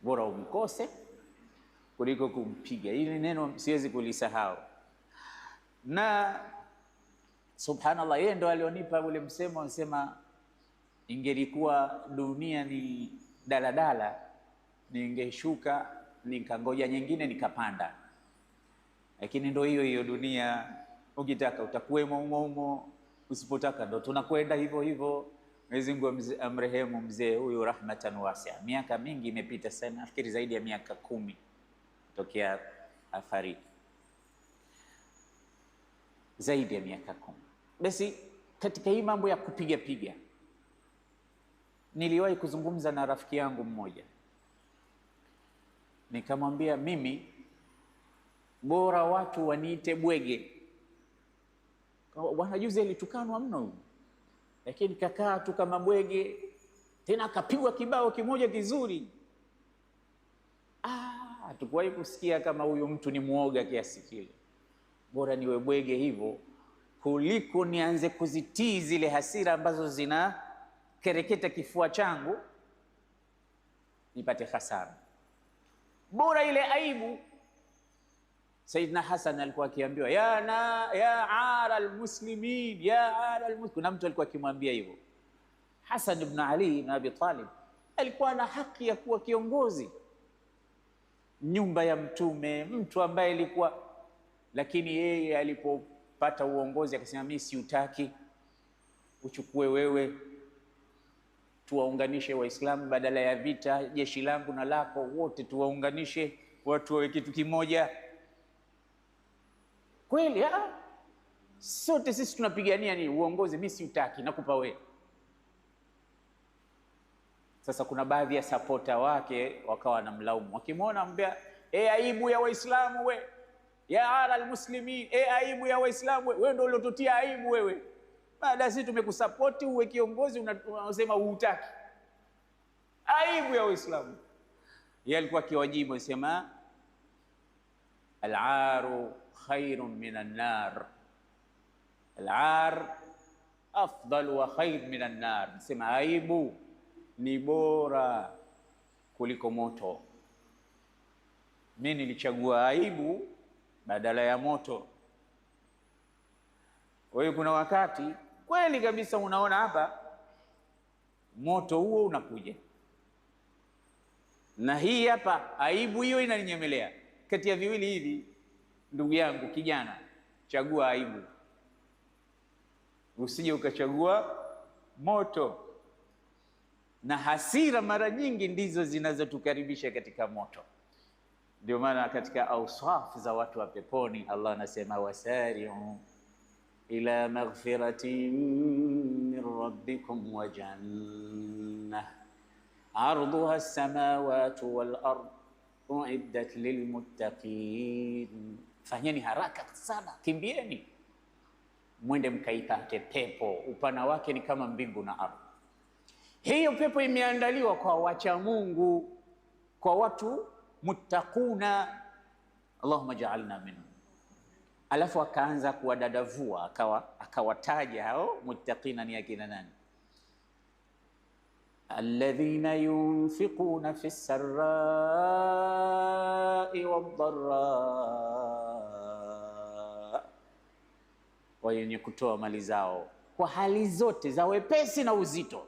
Bora umkose kuliko kumpiga. Hili neno siwezi kulisahau. Na subhanallah, yeye ndo alionipa ule msemo, anasema Ingelikuwa dunia ni daladala, ningeshuka nikangoja nyingine nikapanda, lakini ndo hiyo hiyo dunia. Ukitaka utakuwemo humo, usipotaka ndo tunakwenda hivyo hivyo. Mwenyezi Mungu amrehemu mzee huyu rahmatan wasia. Miaka mingi imepita sana, nafikiri zaidi ya miaka 10 kutokea afariki, zaidi ya miaka 10. Basi katika hii mambo ya kupiga piga, niliwahi kuzungumza na rafiki yangu mmoja, nikamwambia mimi bora watu waniite bwege. Bwana juzi alitukanwa mno, lakini kakaa tu kama bwege, tena akapigwa kibao kimoja kizuri. Hatukuwahi kusikia kama huyu mtu ni muoga kiasi kile. Bora niwe bwege hivyo kuliko nianze kuzitii zile hasira ambazo zina kereketa kifua changu nipate hasara. Bora ile aibu. Saidina Hasan alikuwa akiambiwa ya ara almuslimin, ya ara almuslimin. Kuna mtu alikuwa akimwambia hivyo. Hasan ibn Ali ibn Abi Talib alikuwa na haki ya kuwa kiongozi nyumba ya Mtume, mtu ambaye alikuwa, lakini yeye alipopata uongozi akasema mimi siutaki, uchukue wewe, tuwaunganishe Waislamu badala ya vita, jeshi langu na lako wote tuwaunganishe, watu wawe kitu kimoja. Kweli sote sisi tunapigania ni uongozi, mimi siutaki, nakupa wewe. Sasa kuna baadhi ya supporter wake wakawa wanamlaumu, wakimwona ambia aibu ya Waislamu we, ya ala almuslimin, aibu ya Waislamu wewe ndio uliotutia aibu wewe. Baada sisi tumekusupport uwe kiongozi unasema hutaki. Aibu ya Waislamu. Yeye alikuwa akiwajibu sema al-aru khairun minan nar, al-ar afdal wa khair minan nar. Sema aibu ni bora kuliko moto. Mimi nilichagua aibu badala ya moto. Kwa hiyo kuna wakati kweli kabisa unaona hapa moto huo unakuja, na hii hapa aibu hiyo inaninyemelea. Kati ya viwili hivi, ndugu yangu kijana, chagua aibu, usije ukachagua moto. Na hasira mara nyingi ndizo zinazotukaribisha katika moto. Ndio maana katika ausaf za watu wa peponi Allah anasema wasari'u ila maghfiratin min rabbikum wa jannah arduha as-samawati wal ard uiddat lilmuttaqin. Fanyeni haraka sana, kimbieni mwende mkaipate pepo, upana wake ni kama mbingu na ardhi. Hiyo pepo imeandaliwa kwa wacha Mungu, kwa watu muttaquna. Allahumma ja'alna minhum. Alafu akaanza kuwadadavua, akawataja hao muttaqina ni akina nani? Alladhina yunfiquna fi sarra'i wad-dharra, wenye kutoa mali zao kwa hali zote za wepesi na uzito.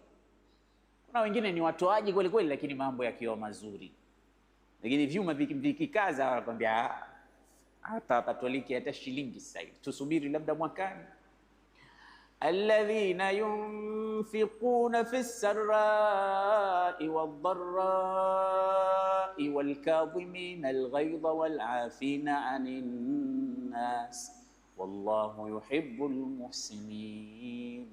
Kuna wengine ni watoaji kweli kweli, lakini mambo yakiwa mazuri, lakini vyuma vikikaza wanakwambia hapa patoliki hata shilingi sasa hivi, tusubiri labda mwakani. Alladhina yunfiquna fi sarra'i wad-dharra'i wal-kadhimina al-ghayza wal-'afina 'anil nas wallahu yuhibbul muhsinin.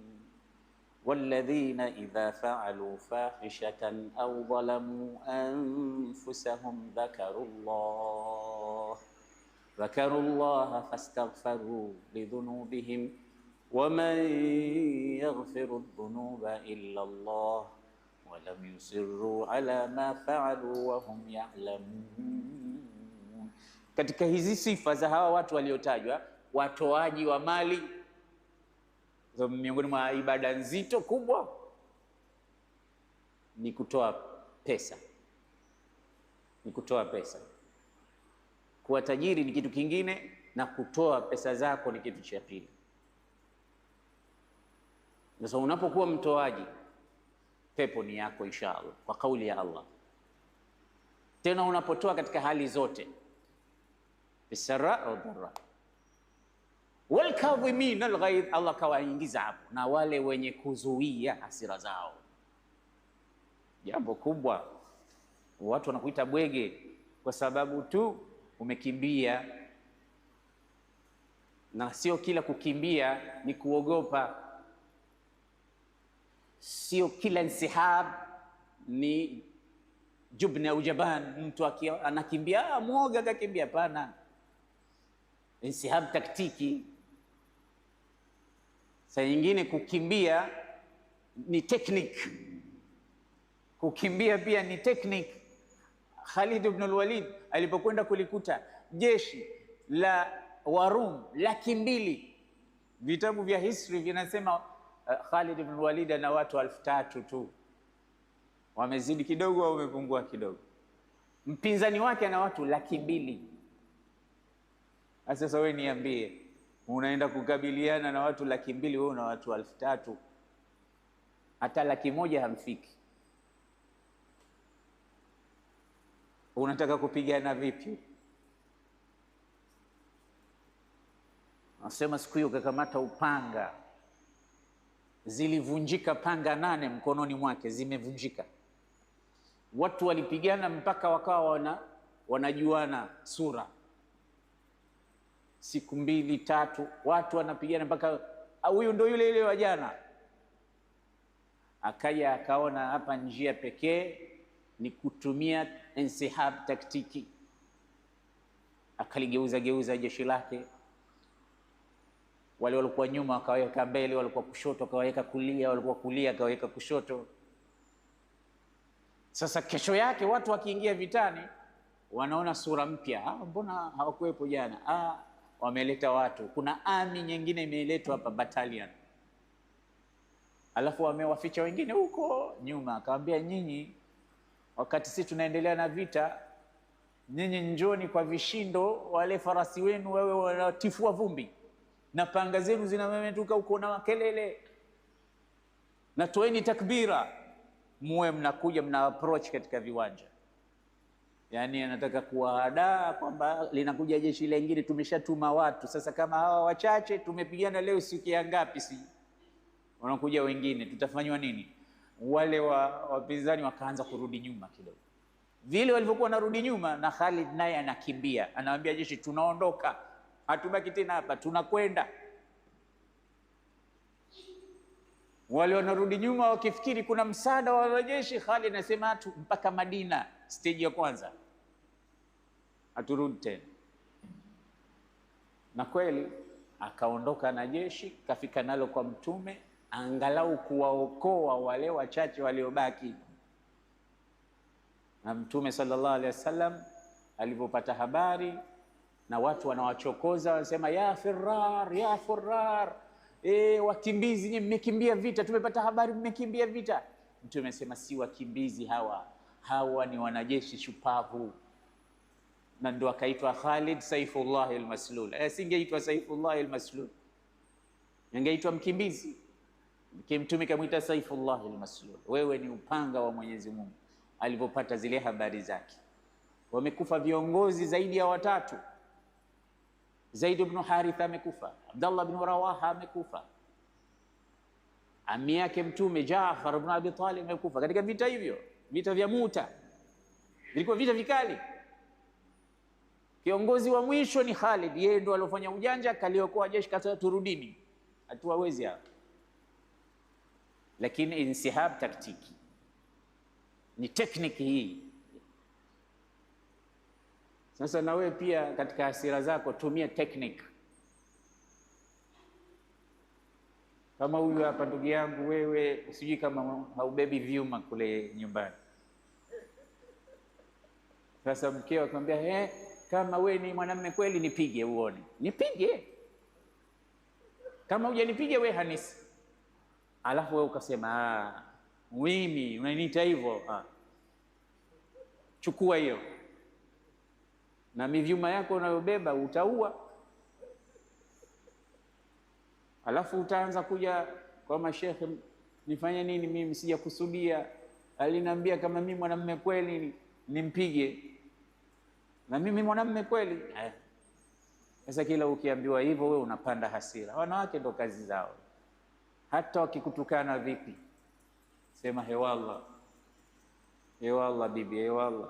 والذين إذا فعلوا فاحشة أو ظلموا أنفسهم ذكروا الله فاستغفروا لذنوبهم ومن يغفر الذنوب إلا الله ولم يصروا على ما فعلوا وهم يعلمون. Katika hizi sifa za hawa watu waliotajwa, watoaji wa mali, miongoni mwa ibada nzito kubwa ni kutoa pesa. Kuwa tajiri ni kitu kingine, na kutoa pesa zako ni kitu cha pili. Sasa unapokuwa mtoaji, pepo ni yako insha Allah, kwa kauli ya Allah. Tena unapotoa katika hali zote, bisarra wa dharra. Wal kadhimin alghaidh, Allah kawaingiza hapo, na wale wenye kuzuia hasira zao. Jambo kubwa, watu wanakuita bwege kwa sababu tu umekimbia, na sio kila kukimbia ni kuogopa, sio kila insihab ni jubna au jaban. Mtu anakimbia mwoga kakimbia, pana. Insihab taktiki. Saa nyingine kukimbia ni technique, kukimbia pia ni technique. Khalid ibn al-Walid alipokwenda kulikuta jeshi la Warum 200,000, vitabu vya history vinasema Khalid ibn al-Walid ana watu 3,000 tu, wamezidi kidogo au wamepungua kidogo. Mpinzani wake ana watu 200,000. Sasa wewe niambie, unaenda kukabiliana na watu 200,000, wewe una watu 3,000, hata 100,000 hamfiki. Unataka kupigana vipi? Nasema siku hiyo kakamata upanga, zilivunjika panga 8 mkononi mwake, zimevunjika. Watu walipigana mpaka wakawa wanajuana sura. Siku 2 3 watu wanapigana mpaka huyu ndo yule ile wa jana. Akaja akaona hapa njia pekee ni kutumia insihab taktiki, akaligeuza jeshi lake. Wale walikuwa nyuma akaweka mbele, walikuwa kushoto akaweka kulia, walikuwa kulia akaweka kushoto. Sasa kesho yake watu wakiingia vitani wanaona sura mpya. Mbona hawakuwepo jana? Wameleta watu, kuna army nyingine imeletwa hapa, battalion. Alafu wamewaficha wengine huko nyuma. Akamwambia, nyinyi wakati sisi tunaendelea na vita, nyinyi njoni kwa vishindo, wale farasi wenu wewe wanatifua vumbi na panga zenu zinamemetuka huko na makelele, na toeni takbira, muwe mnakuja mna approach katika viwanja. Yani anataka kuwahadaa kwamba linakuja jeshi lingine, tumeshatuma watu. Sasa kama hawa wachache tumepigana leo siku ya ngapi, si wanakuja wengine, tutafanywa nini? Wale wapinzani wakaanza kurudi nyuma kidogo. Vile walivyokuwa narudi nyuma, na Khalid naye anakimbia, anawaambia jeshi, tunaondoka, hatubaki tena hapa, tunakwenda. Wale wanarudi nyuma wakifikiri kuna msaada wa wanajeshi. Khalid anasema mpaka Madina, stage ya kwanza, haturudi tena. Na kweli akaondoka na jeshi, kafika nalo kwa Mtume, angalau kuwaokoa wale wachache waliobaki. Na Mtume sallallahu alaihi wasallam alipopata habari na watu wanawachokoza, wanasema ya firrar, ya firrar, wakimbizi, nyinyi mmekimbia vita, tumepata habari mmekimbia vita. Mtume amesema si wakimbizi hawa ni wanajeshi shupavu. Na ndo akaitwa Khalid Saifullah al-Maslul. Asingeitwa Saifullah al-Maslul, angeitwa mkimbizi. Mtume kamwita Saifullah al-Maslul, wewe ni upanga wa Mwenyezi Mungu. Alipopata zile habari zake, wamekufa viongozi zaidi ya 3. Zaid ibn Haritha amekufa, Abdullah ibn Rawaha amekufa, ami yake Mtume Jaafar ibn Abi Talib amekufa katika vita hivyo. Vita vya Muta vilikuwa vita vikali. Kiongozi wa mwisho ni Khalid, yeye ndo alofanya ujanja, kaliokoa jeshi, kata turudini, hatuwawezi hapa. Lakini insihab taktiki ni tekniki hii. Sasa na wewe pia katika hasira zako tumia tekniki. Kama huyu hapa ndugu yangu, wewe sijui kama haubebi vyuma kule nyumbani. Sasa mkeo akamwambia, kama we ni mwanamume kweli nipige uone. Nipige? Kama hujanipige we hanisi. Alafu wewe ukasema, mimi unaniita hivyo, chukua hiyo. Na mivyuma yako unayobeba utaua. Alafu utaanza kuja kwa mashekhe, nifanye nini mimi? Sijakusudia. Aliniambia kama mimi mwanamume kweli nimpige, na mimi mwanamume kweli. Sasa kila ukiambiwa hivyo wewe unapanda hasira. Wanawake ndo kazi zao, hata wakikutukana vipi, sema hewallah, hewallah bibi, hewallah.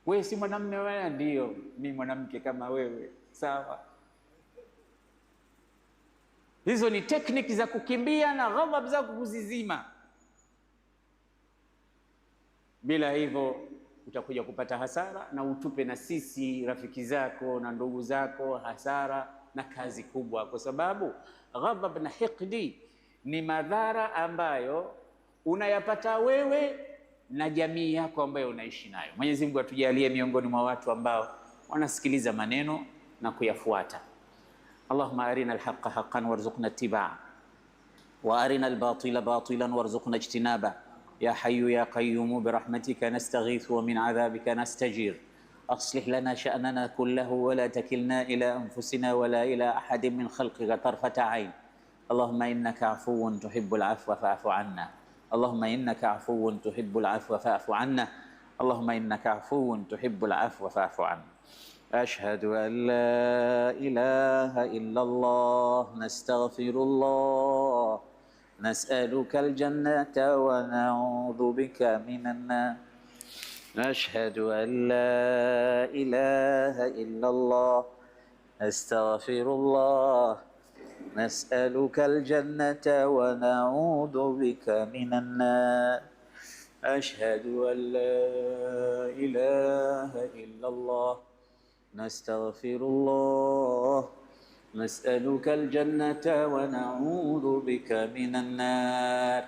Wewe si mwanamume? Wewe ndio, mimi mwanamke kama wewe, sawa. Hizo ni tekniki za kukimbia na ghadhabu zako kuzizima. Bila hivyo utakuja kupata hasara, na utupe na sisi rafiki zako na ndugu zako hasara na kazi kubwa, kwa sababu ghadhab na hiqdi ni madhara ambayo unayapata wewe na jamii yako ambayo unaishi nayo. Mwenyezi Mungu atujalie miongoni mwa watu ambao wanasikiliza maneno na kuyafuata. Allahumma arina alhaqqa haqqan warzuqna ittiba'a wa arina albatila batilan warzuqna ijtinaba ya hayyu ya qayyum birahmatika nastaghithu wa min adhabika nastajir aslih lana sha'nana kullahu wa la takilna ila anfusina wa la ila ahadin min khalqika tarfata 'ain. Allahumma innaka 'afuwun tuhibbul 'afwa fa'fu 'anna. Allahumma innaka 'afuwun tuhibbul 'afwa fa'fu 'anna. Allahumma innaka 'afuwun tuhibbul 'afwa fa'fu 'anna. أشهد أن لا إله إلا الله نستغفر الله نسألك الجنة ونعوذ بك من النار. أشهد أن لا إله إلا الله نستغفر الله نسألك الجنة ونعوذ بك من النار. أشهد أن لا إله إلا الله نستغفر الله نسألك الجنة ونعوذ بك من النار.